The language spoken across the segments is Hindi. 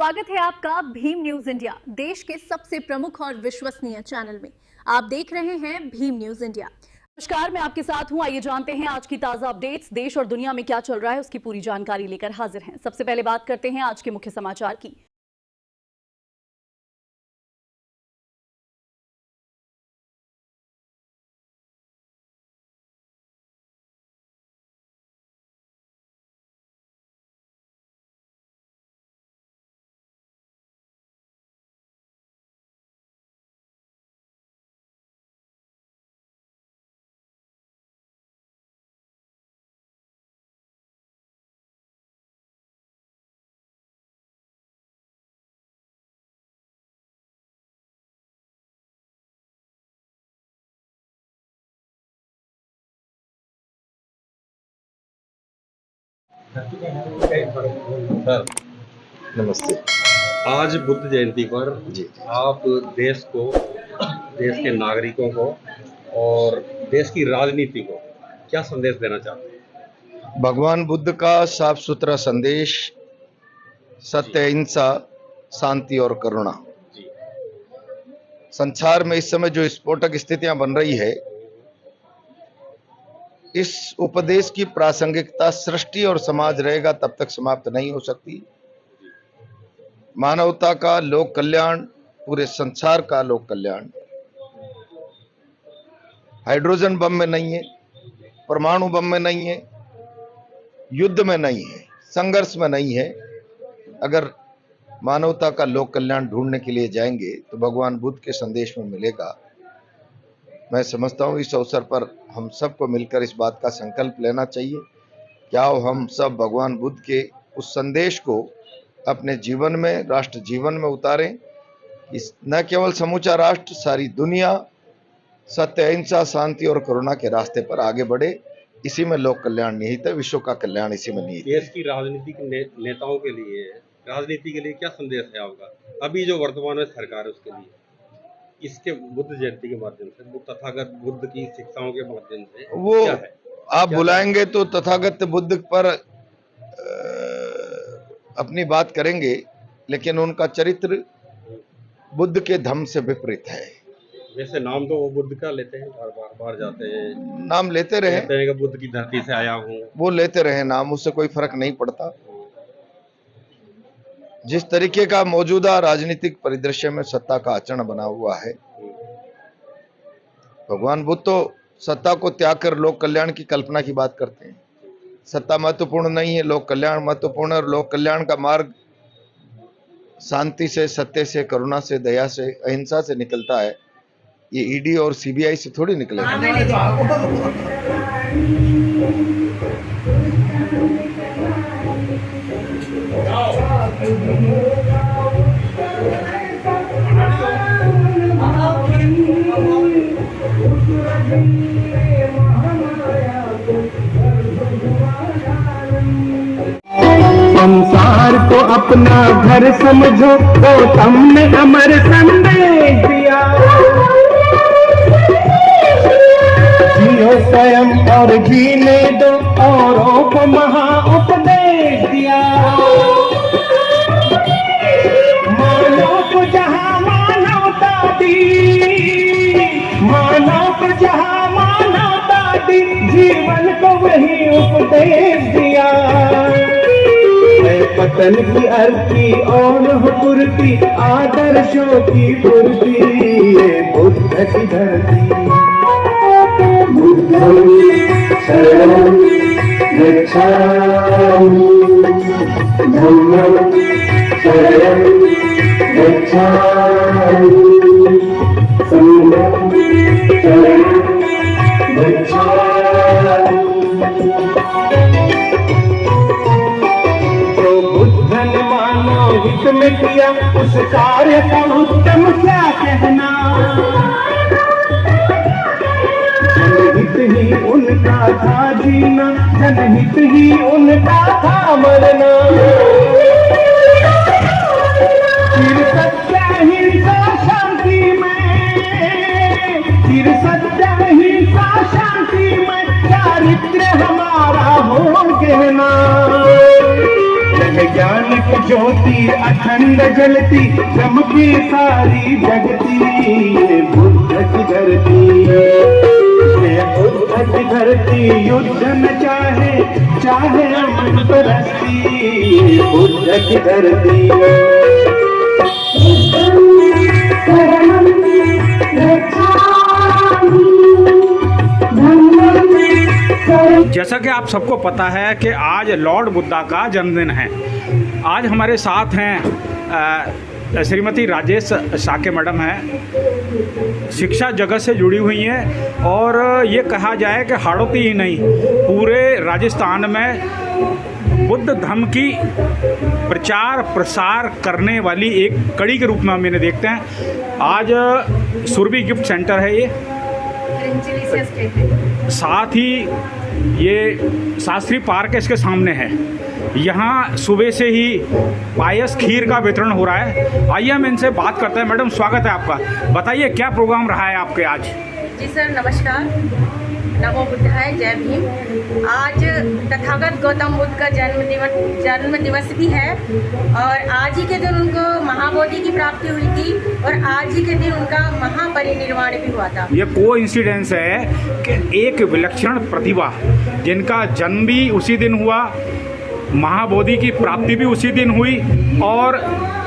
स्वागत है आपका भीम न्यूज इंडिया, देश के सबसे प्रमुख और विश्वसनीय चैनल में। आप देख रहे हैं भीम न्यूज इंडिया। नमस्कार, मैं आपके साथ हूं। आइए जानते हैं आज की ताजा अपडेट्स। देश और दुनिया में क्या चल रहा है उसकी पूरी जानकारी लेकर हाजिर हैं। सबसे पहले बात करते हैं आज के मुख्य समाचार की। सर नमस्ते। आज बुद्ध जयंती पर जी आप देश को, देश के नागरिकों को और देश की राजनीति को क्या संदेश देना चाहते हैं? भगवान बुद्ध का साफ सुथरा संदेश सत्य, अहिंसा, शांति और करुणा। जी संसार में इस समय जो विस्फोटक स्थितियां बन रही है, इस उपदेश की प्रासंगिकता सृष्टि और समाज रहेगा तब तक समाप्त नहीं हो सकती। मानवता का लोक कल्याण, पूरे संसार का लोक कल्याण हाइड्रोजन बम में नहीं है, परमाणु बम में नहीं है, युद्ध में नहीं है, संघर्ष में नहीं है। अगर मानवता का लोक कल्याण ढूंढने के लिए जाएंगे तो भगवान बुद्ध के संदेश में मिलेगा। मैं समझता हूँ इस अवसर पर हम सबको मिलकर इस बात का संकल्प लेना चाहिए। क्या हम सब भगवान बुद्ध के उस संदेश को अपने जीवन में, राष्ट्र जीवन में उतारें। इस न केवल समूचा राष्ट्र, सारी दुनिया सत्य, अहिंसा, शांति और करुणा के रास्ते पर आगे बढ़े। इसी में लोक कल्याण निहित है, विश्व का कल्याण इसी में निहित है। देश की राजनीतिक नेताओं के लिए, राजनीति के लिए क्या संदेश है आपका? अभी जो वर्तमान में सरकार है उसके लिए, इसके बुद्ध जयंती के माध्यम से, तथागत बुद्ध की शिक्षाओं के माध्यम से वो क्या है? आप बुलाएंगे तो तथागत बुद्ध पर अपनी बात करेंगे, लेकिन उनका चरित्र बुद्ध के धम्म से विपरीत है। वैसे नाम तो वो बुद्ध का लेते हैं, बार जाते हैं, नाम लेते रहे, कहते हैं कि बुद्ध की धरती से आया हूँ, वो लेते रहे नाम, उससे कोई फर्क नहीं पड़ता। जिस तरीके का मौजूदा राजनीतिक परिदृश्य में सत्ता का आचरण बना हुआ है, भगवान बुद्ध तो सत्ता को त्याग कर लोक कल्याण की कल्पना की बात करते हैं। सत्ता महत्वपूर्ण नहीं है, लोक कल्याण महत्वपूर्ण है। और लोक कल्याण का मार्ग शांति से, सत्य से, करुणा से, दया से, अहिंसा से निकलता है। ये ईडी और सीबीआई से थोड़ी निकलेगा। संसार को अपना घर समझो, गौतम ने अमर संदेश दिया। जियो स्वयं और जीने दो, औरों को महा उपदेश दिया। मानव को जहाँ मानवता दी, मानव को जहाँ मानवता दी, जीवन को वही उपदेश दिया। पतन की अर्थी और पूर्ति, आदर्शों की पूर्ति, ये बुद्ध की धरती। बुद्धं शरणं गच्छामि, धम्मं शरणं गच्छामि, संघं शरणं गच्छामि। हित में किया उस कार्य का उत्तम क्या कहना। जनहित ही उनका था जीना, जनहित ही उनका था मरना। फिर सत्य हिंसा शांति में, फिर सत्य हिंसा शांति में, चारित्र हमारा हो कहना। ज्ञान एक ज्योति अखंड जलती चमके सारी जगती, ये बुद्ध की धरती, ये बुद्ध की धरती। युद्ध न चाहे चाहे अमन परस्ती, ये बुद्ध की धरती। जैसा कि आप सबको पता है कि आज लॉर्ड बुद्धा का जन्मदिन है। आज हमारे साथ हैं श्रीमती राजेश साके मैडम हैं, शिक्षा जगत से जुड़ी हुई हैं और ये कहा जाए कि हाड़ौती ही नहीं पूरे राजस्थान में बुद्ध धर्म की प्रचार प्रसार करने वाली एक कड़ी के रूप में हम इन्हें देखते हैं। आज सुरभि गिफ्ट सेंटर है ये, साथ ही ये शास्त्री पार्क इसके सामने है। यहाँ सुबह से ही पायस खीर का वितरण हो रहा है। आइए हम इनसे बात करते हैं। मैडम स्वागत है आपका, बताइए क्या प्रोग्राम रहा है आपके आज? जी सर नमस्कार, नमो बुद्धाय, जय भीम। आज तथागत गौतम बुद्ध का जन्म दिवस भी है और आज ही के दिन उनको महाबोधि की प्राप्ति हुई थी और आज ही के दिन उनका महापरिनिर्वाण भी हुआ था। ये कोइंसिडेंस है कि एक विलक्षण प्रतिभा जिनका जन्म भी उसी दिन हुआ, महाबोधि की प्राप्ति भी उसी दिन हुई और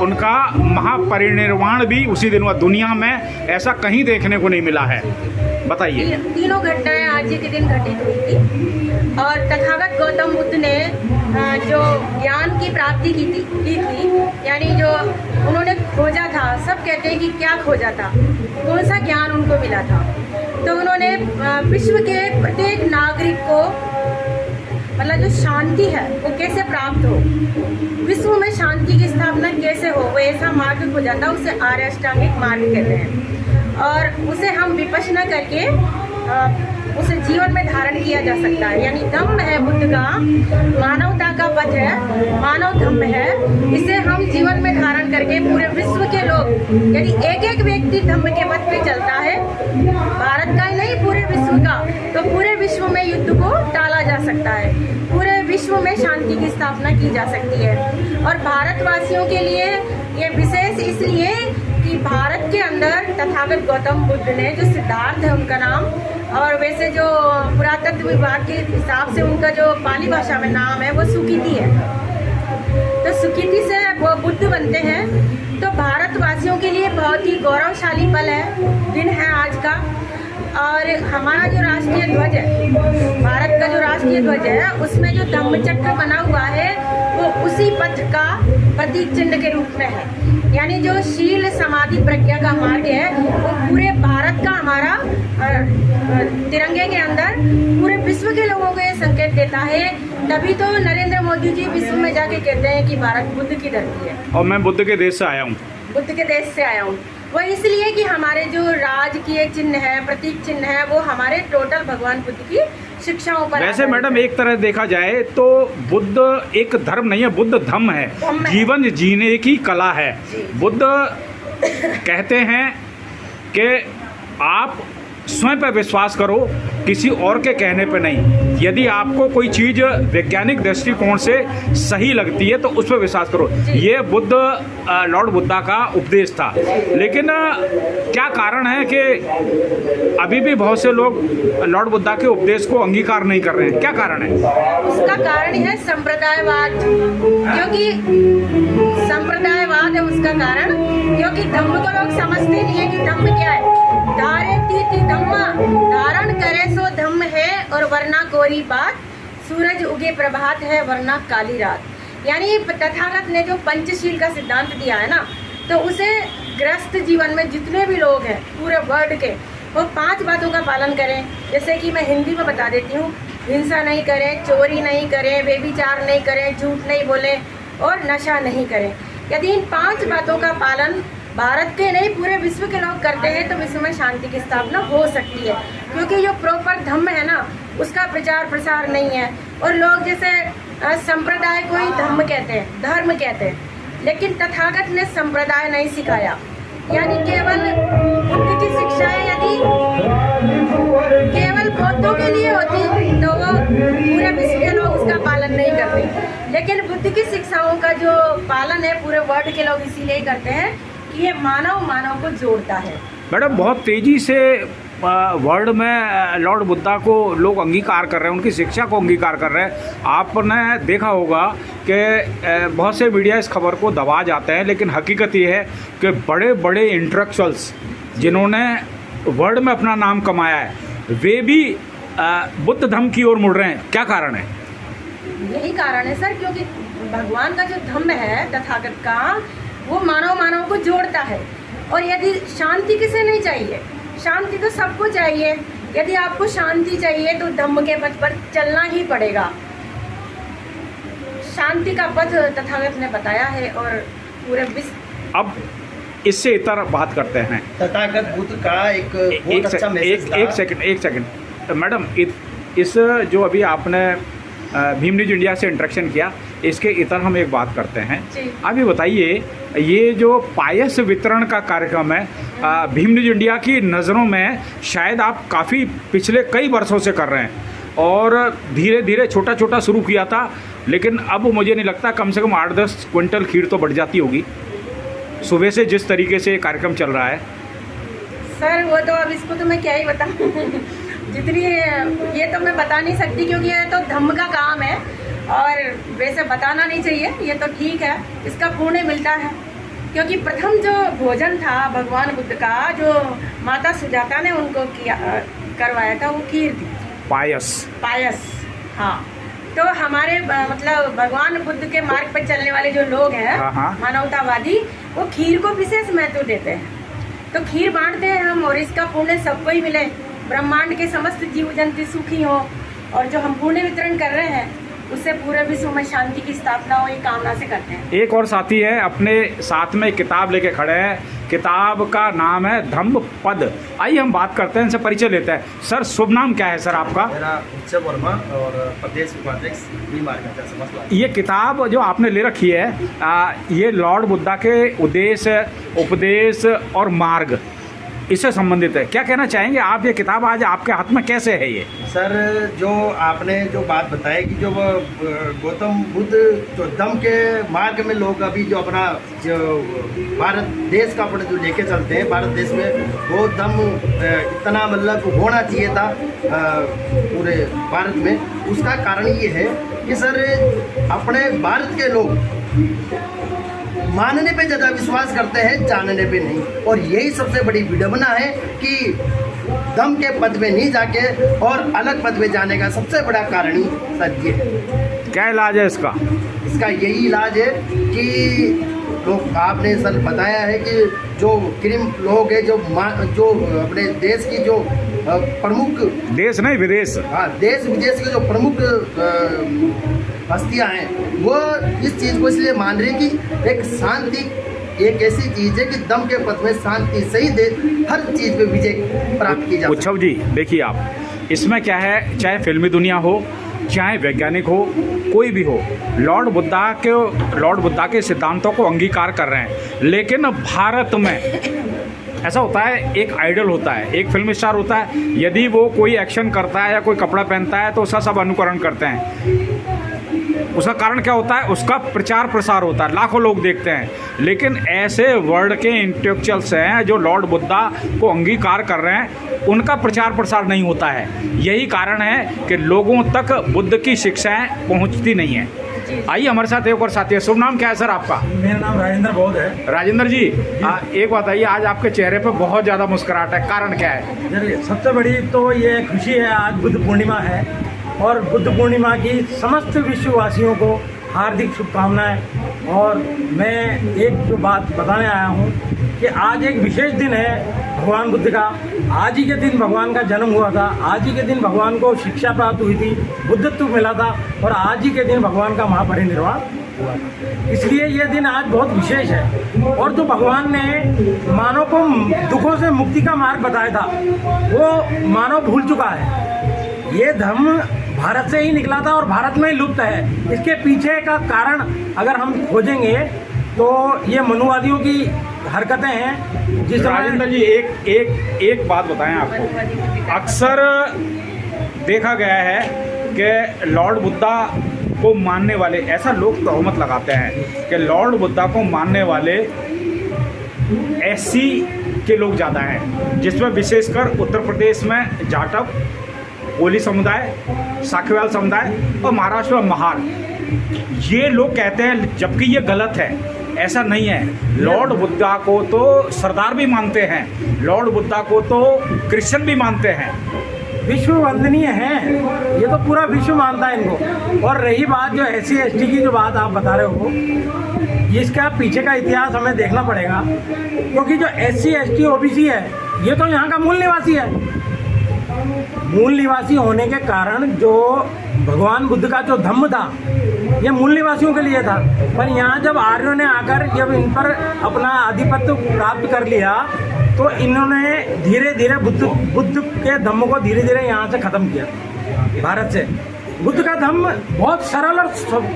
उनका महापरिनिर्वाण भी उसी दिन हुआ। दुनिया में ऐसा कहीं देखने को नहीं मिला है। बताइए। तीनों घटनाएं आज ही के दिन घटित हुई थी और तथागत गौतम बुद्ध ने जो ज्ञान की प्राप्ति की थी यानी जो उन्होंने खोजा था, सब कहते हैं कि क्या खोजा था, कौन सा ज्ञान उनको मिला था। तो उन्होंने विश्व के प्रत्येक नागरिक को मतलब जो शांति है वो कैसे प्राप्त हो, विश्व में शांति की स्थापना कैसे हो, वो ऐसा मार्ग खोजा था। उसे आर्य अष्टांगिक मार्ग कहते हैं और उसे हम विपश्यना करके उसे जीवन में धारण किया जा सकता है। यानी धम्म है बुद्ध का, मानवता का पथ है, मानव धम्म है। इसे हम जीवन में धारण करके पूरे विश्व के लोग, यानी एक एक व्यक्ति धम्म के पथ पे चलता है, भारत का ही नहीं पूरे विश्व का, तो पूरे विश्व में युद्ध को टाला जा सकता है, पूरे विश्व में शांति की स्थापना की जा सकती है। और भारतवासियों के लिए ये विशेष इसलिए कि भारत के अंदर तथागत गौतम बुद्ध ने जो सिद्धार्थ है उनका नाम, और वैसे जो पुरातत्व विभाग के हिसाब से उनका जो पाली भाषा में नाम है वो सुकीति है, तो सुकीति से वो बुद्ध बनते हैं। तो भारतवासियों के लिए बहुत ही गौरवशाली पल है, दिन है आज का। और हमारा जो राष्ट्रीय ध्वज है, भारत का जो राष्ट्रीय ध्वज है, उसमें जो धम्मचक्र बना हुआ है वो उसी पथ का प्रतीक चिन्ह के रूप में है। यानी जो शील समाधि प्रज्ञा का मार्ग है वो पूरे भारत का हमारा तिरंगे के अंदर पूरे विश्व के लोगों को ये संकेत देता है। तभी तो नरेंद्र मोदी जी विश्व में जाके कहते हैं कि भारत बुद्ध की धरती है और मैं बुद्ध के देश से आया हूँ। बुद्ध के देश से आया हूँ वो इसलिए कि हमारे जो राज की एक चिन्ह है, प्रतीक चिन्ह है, वो हमारे टोटल भगवान बुद्ध की शिक्षाओं पर। वैसे मैडम एक तरह देखा जाए तो बुद्ध एक धर्म नहीं है, बुद्ध धम्म है, जीवन जीने की कला है। बुद्ध कहते हैं कि आप स्वयं पर विश्वास करो, किसी और के कहने पर नहीं। यदि आपको कोई चीज़ वैज्ञानिक दृष्टिकोण से सही लगती है तो उस पर विश्वास करो। ये बुद्ध लॉर्ड बुद्धा का उपदेश था। लेकिन क्या कारण है कि अभी भी बहुत से लोग लॉर्ड बुद्धा के उपदेश को अंगीकार नहीं कर रहे हैं? क्या कारण है? उसका कारण है संप्रदायवाद, क्योंकि संप्रदायवाद है उसका कारण, क्योंकि धम्म को लोग समझते नहीं है कि धम्म क्या है। धारेती धम्मा, धारण करे सो धम्म है और वरना कोरी बात, सूरज उगे प्रभात है वरना काली रात। यानी तथागत ने जो पंचशील का सिद्धांत दिया है ना, तो उसे ग्रस्त जीवन में जितने भी लोग हैं पूरे वर्ल्ड के, वो 5 बातों का पालन करें। जैसे कि मैं हिंदी में बता देती हूँ, हिंसा नहीं करें, चोरी नहीं करें, व्यभिचार नहीं करें, झूठ नहीं बोलें और नशा नहीं करें। यदि इन 5 बातों का पालन भारत के नहीं पूरे विश्व के लोग करते हैं तो विश्व में शांति की स्थापना हो सकती है। क्योंकि जो प्रॉपर धम्म है ना, उसका प्रचार प्रसार नहीं है। और लोग जैसे संप्रदाय को ही धम्म कहते हैं, धर्म कहते हैं, लेकिन तथागत ने संप्रदाय नहीं सिखाया। यानी केवल बुद्ध की शिक्षाएं यदि केवल बौद्धों के लिए होती तो वो पूरे विश्व के लोग उसका पालन नहीं करते। लेकिन बुद्ध की शिक्षाओं का जो पालन है पूरे वर्ल्ड के लोग इसीलिए करते हैं कि ये मानव को जोड़ता है। मैडम, बहुत तेज़ी से वर्ल्ड में लॉर्ड बुद्धा को लोग अंगीकार कर रहे हैं, उनकी शिक्षा को अंगीकार कर रहे हैं। आपने देखा होगा कि बहुत से मीडिया इस खबर को दबा जाते हैं, लेकिन हकीकत ये है कि बड़े बड़े इंटेलेक्चुअल्स जिन्होंने वर्ल्ड में अपना नाम कमाया है वे भी बुद्ध धर्म की ओर मुड़ रहे हैं। क्या कारण है? यही कारण है सर, क्योंकि भगवान का जो धर्म है तथागत का, वो मानव को जोड़ता है। और यदि शांति किसे नहीं चाहिए, शांति तो सबको चाहिए। यदि आपको शांति चाहिए तो धम्म के पथ पर चलना ही पड़ेगा। शांति का पथ तथागत ने बताया है और पूरे विश्व। अब इससे इतर बात करते हैं। तथागत बुद्ध का एक बहुत अच्छा मैसेज था। एक सेकंड मैडम, इस जो अभी आपने भीम न्यूज इंडिया से इंटरेक्शन किया, इसके इतर हम एक बात करते हैं। आप ये बताइए, ये जो पायस वितरण का कार्यक्रम है भीम न्यूज इंडिया की नज़रों में शायद आप काफ़ी पिछले कई वर्षों से कर रहे हैं और धीरे धीरे छोटा छोटा शुरू किया था, लेकिन अब मुझे नहीं लगता, कम से कम 8-10 क्विंटल खीर तो बढ़ जाती होगी सुबह से जिस तरीके से ये कार्यक्रम चल रहा है। सर वो तो अब इसको तो मैं क्या ही बताऊं जितनी ये तो मैं बता नहीं सकती, क्योंकि ये तो धम्म का काम है और वैसे बताना नहीं चाहिए। ये तो ठीक है, इसका पुण्य मिलता है, क्योंकि प्रथम जो भोजन था भगवान बुद्ध का, जो माता सुजाता ने उनको किया करवाया था, वो खीर थी, पायस। हाँ, तो हमारे मतलब भगवान बुद्ध के मार्ग पर चलने वाले जो लोग हैं, मानवतावादी, वो खीर को विशेष महत्व देते हैं। तो खीर बांटते हैं हम, और इसका पुण्य सबको ही मिले, ब्रह्मांड के समस्त जीव जंतु सुखी हो, और जो हम पुण्य वितरण कर रहे हैं उससे पूरे विश्व में शांति की स्थापना हो, ये कामना से करते हैं। एक और साथी है अपने साथ में किताब लेके खड़े हैं, किताब का नाम है धम्म पद। आइए हम बात करते हैं, इनसे परिचय लेते हैं। सर, शुभ नाम क्या है सर आपका? मेरा उत्सव वर्मा और प्रदेश उपाध्यक्ष भी मार्ग। ये किताब जो आपने ले रखी है, ये लॉर्ड बुद्धा के उद्देश्य, उपदेश और मार्ग, इससे संबंधित है। क्या कहना चाहेंगे आप? ये किताब आज आपके हाथ में कैसे है? ये सर, जो आपने जो बात बताई कि जो गौतम बुद्ध जो धम्म के मार्ग में लोग अभी जो अपना जो भारत देश का अपने जो लेके चलते हैं, भारत देश में वो धम्म इतना मतलब होना चाहिए था पूरे भारत में। उसका कारण ये है कि सर अपने भारत के लोग मानने पे ज़्यादा विश्वास करते हैं, जानने पे नहीं। और यही सबसे बड़ी विडंबना है कि धम्म के पद में नहीं जाके और अलग पद में जाने का सबसे बड़ा कारण ही सर ये है। क्या इलाज है इसका? इसका यही इलाज है कि लोग, आपने सर बताया है कि जो क्रिम लोग हैं, जो अपने देश की जो प्रमुख, देश नहीं विदेश, हाँ, देश विदेश की जो प्रमुख हस्तियाँ हैं, वो इस चीज़ को इसलिए मान रही कि एक शांति एक ऐसी चीज़ है कि दम के पथ में शांति सही दे, हर चीज़ पे विजय प्राप्त की जा सकती है। उत्सव जी, देखिए आप, इसमें क्या है, चाहे फिल्मी दुनिया हो, चाहे वैज्ञानिक हो, कोई भी हो, लॉर्ड बुद्धा के सिद्धांतों को अंगीकार कर रहे हैं। लेकिन भारत में ऐसा होता है, एक आइडल होता है, एक फिल्म स्टार होता है, यदि वो कोई एक्शन करता है या कोई कपड़ा पहनता है तो उसका सब अनुकरण करते हैं। उसका कारण क्या होता है? उसका प्रचार प्रसार होता है, लाखों लोग देखते हैं। लेकिन ऐसे वर्ल्ड के इंटेलेक्चुअल्स हैं जो लॉर्ड बुद्धा को अंगीकार कर रहे हैं, उनका प्रचार प्रसार नहीं होता है। यही कारण है कि लोगों तक बुद्ध की शिक्षाएं पहुंचती नहीं हैं। आइए हमारे साथ एक और साथी है। शुभ नाम क्या है सर आपका? मेरा नाम राजेंद्र बौद्ध है। राजेंद्र जी, एक बात आइए, आज आपके चेहरे पर बहुत ज़्यादा मुस्कुराहट है, कारण क्या है? सबसे बड़ी तो ये खुशी है, आज बुद्ध पूर्णिमा है और बुद्ध पूर्णिमा की समस्त विश्ववासियों को हार्दिक शुभकामनाएं। और मैं एक जो बात बताने आया हूँ कि आज एक विशेष दिन है भगवान बुद्ध का। आज ही के दिन भगवान का जन्म हुआ था, आज ही के दिन भगवान को शिक्षा प्राप्त हुई थी, बुद्धत्व मिला था, और आज ही के दिन भगवान का महापरिनिर्वाण हुआ था। इसलिए ये दिन आज बहुत विशेष है। और जो भगवान ने मानव को दुखों से मुक्ति का मार्ग बताया था, वो मानव भूल चुका है। ये धर्म भारत से ही निकला था और भारत में ही लुप्त है। इसके पीछे का कारण अगर हम खोजेंगे तो ये मनुवादियों की हरकतें हैं। जिस राजेंद्र जी, एक बात बताएं आपको, अक्सर देखा गया है कि लॉर्ड बुद्धा को मानने वाले, ऐसा लोग तोहमत लगाते हैं कि लॉर्ड बुद्धा को मानने वाले एससी के लोग ज़्यादा हैं, जिसमें विशेषकर उत्तर प्रदेश में जाटव, कोली समुदाय, साखेवाल समुदाय और महाराष्ट्र में महार, ये लोग कहते हैं, जबकि ये गलत है। ऐसा नहीं है। लॉर्ड बुद्धा को तो सरदार भी मानते हैं, लॉर्ड बुद्धा को तो क्रिश्चियन भी मानते हैं। विश्व वंदनीय है, ये तो पूरा विश्व मानता है इनको। और रही बात जो SC ST की जो बात आप बता रहे हो, इसका पीछे का इतिहास हमें देखना पड़ेगा, क्योंकि जो SC ST OBC है ये तो यहाँ का मूल निवासी है। मूल निवासी होने के कारण जो भगवान बुद्ध का जो धम्म था ये मूल निवासियों के लिए था, पर यहाँ जब आर्यों ने आकर जब इन पर अपना आधिपत्य प्राप्त कर लिया तो इन्होंने धीरे धीरे बुद्ध के धम्म को धीरे धीरे यहाँ से ख़त्म किया भारत से। बुद्ध का धम्म बहुत सरल और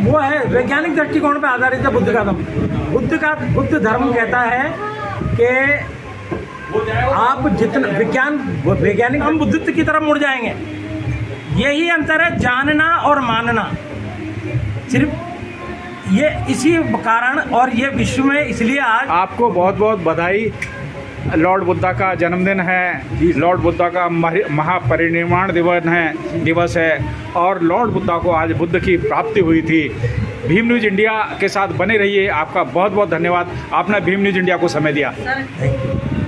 वो है, वैज्ञानिक दृष्टिकोण पर आधारित है बुद्ध का धम्म। बुद्ध धर्म कहता है कि आप जितना वैज्ञानिक हम बुद्धित्व की तरफ मुड़ जाएंगे। यही अंतर है जानना और मानना, सिर्फ ये इसी कारण। और ये विश्व में इसलिए आज आपको बहुत बहुत बधाई। लॉर्ड बुद्धा का जन्मदिन है, लॉर्ड बुद्धा का महापरिनिर्वाण दिवस है और लॉर्ड बुद्धा को आज बुद्ध की प्राप्ति हुई थी। भीम न्यूज़ इंडिया के साथ बने रहिए। आपका बहुत बहुत धन्यवाद, आपने भीम न्यूज़ इंडिया को समय दिया। सर